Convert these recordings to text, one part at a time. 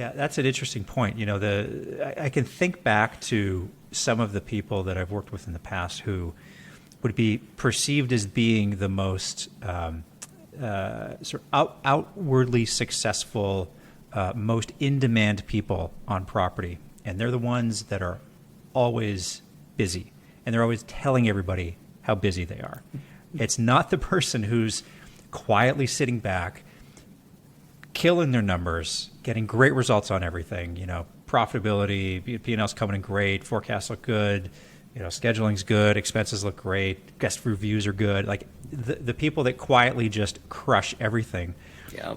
Yeah, that's an interesting point. I can think back to some of the people that I've worked with in the past who would be perceived as being the most sort of outwardly successful, most in-demand people on property. And they're the ones that are always busy. And they're always telling everybody how busy they are. It's not the person who's quietly sitting back, killing their numbers, getting great results on everything. Profitability, P&L's coming in great, forecasts look good, scheduling's good, expenses look great, guest reviews are good. Like the people that quietly just crush everything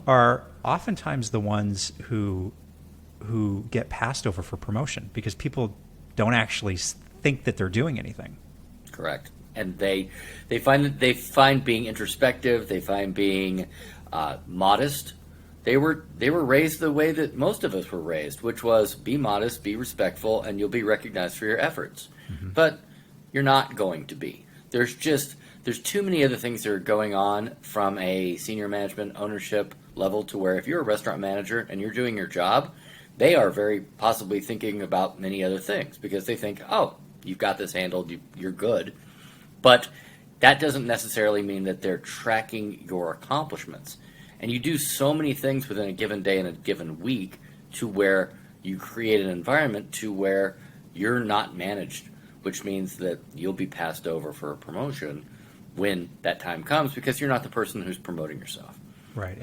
are oftentimes the ones who get passed over for promotion because people don't actually think that they're doing anything. Correct. And they find being introspective, they find being modest. They were raised the way that most of us were raised, which was be modest, be respectful, and you'll be recognized for your efforts. Mm-hmm. But you're not going to be. There's too many other things that are going on from a senior management ownership level to where if you're a restaurant manager and you're doing your job, they are very possibly thinking about many other things because they think, oh, you've got this handled, you're good. But that doesn't necessarily mean that they're tracking your accomplishments. And you do so many things within a given day and a given week to where you create an environment to where you're not managed, which means that you'll be passed over for a promotion when that time comes because you're not the person who's promoting yourself. Right.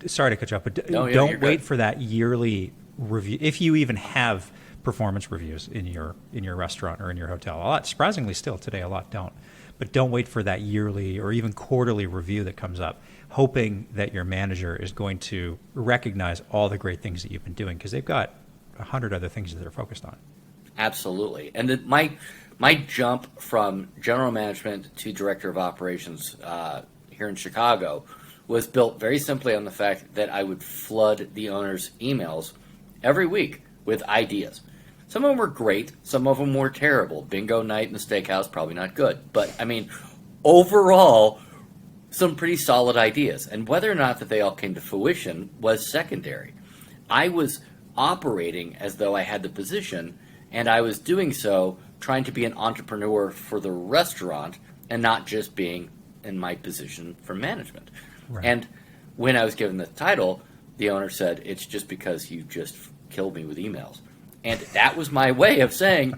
Sorry to cut you off, but don't wait good. For that yearly review. If you even have performance reviews in your restaurant or in your hotel, a lot, surprisingly still today, a lot don't. But don't wait for that yearly or even quarterly review that comes up, hoping that your manager is going to recognize all the great things that you've been doing because they've got 100 other things that they're focused on. Absolutely. And my jump from general management to director of operations here in Chicago was built very simply on the fact that I would flood the owner's emails every week with ideas. Some of them were great. Some of them were terrible. Bingo night in the steakhouse, probably not good. But, overall, some pretty solid ideas. And whether or not that they all came to fruition was secondary. I was operating as though I had the position, and I was doing so trying to be an entrepreneur for the restaurant and not just being in my position for management. Right. And when I was given the title, the owner said, it's just because you just killed me with emails. And that was my way of saying,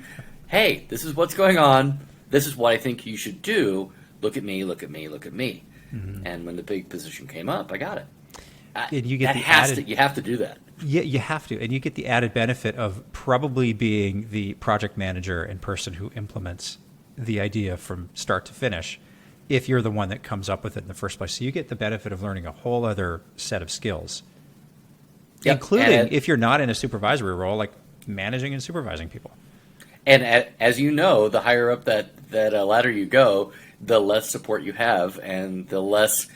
hey, this is what's going on. This is what I think you should do. Look at me, look at me, look at me. Mm-hmm. And when the big position came up, I got it. And you get you have to do that. Yeah, you have to. And you get the added benefit of probably being the project manager and person who implements the idea from start to finish if you're the one that comes up with it in the first place. So you get the benefit of learning a whole other set of skills, including if you're not in a supervisory role, like managing and supervising people. And as you know, the higher up that ladder you go, the less support you have and the less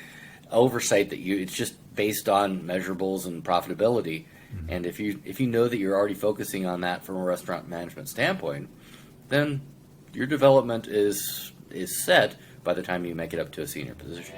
oversight that it's just based on measurables and profitability. Mm-hmm. And if you know that you're already focusing on that from a restaurant management standpoint, then your development is set by the time you make it up to a senior position.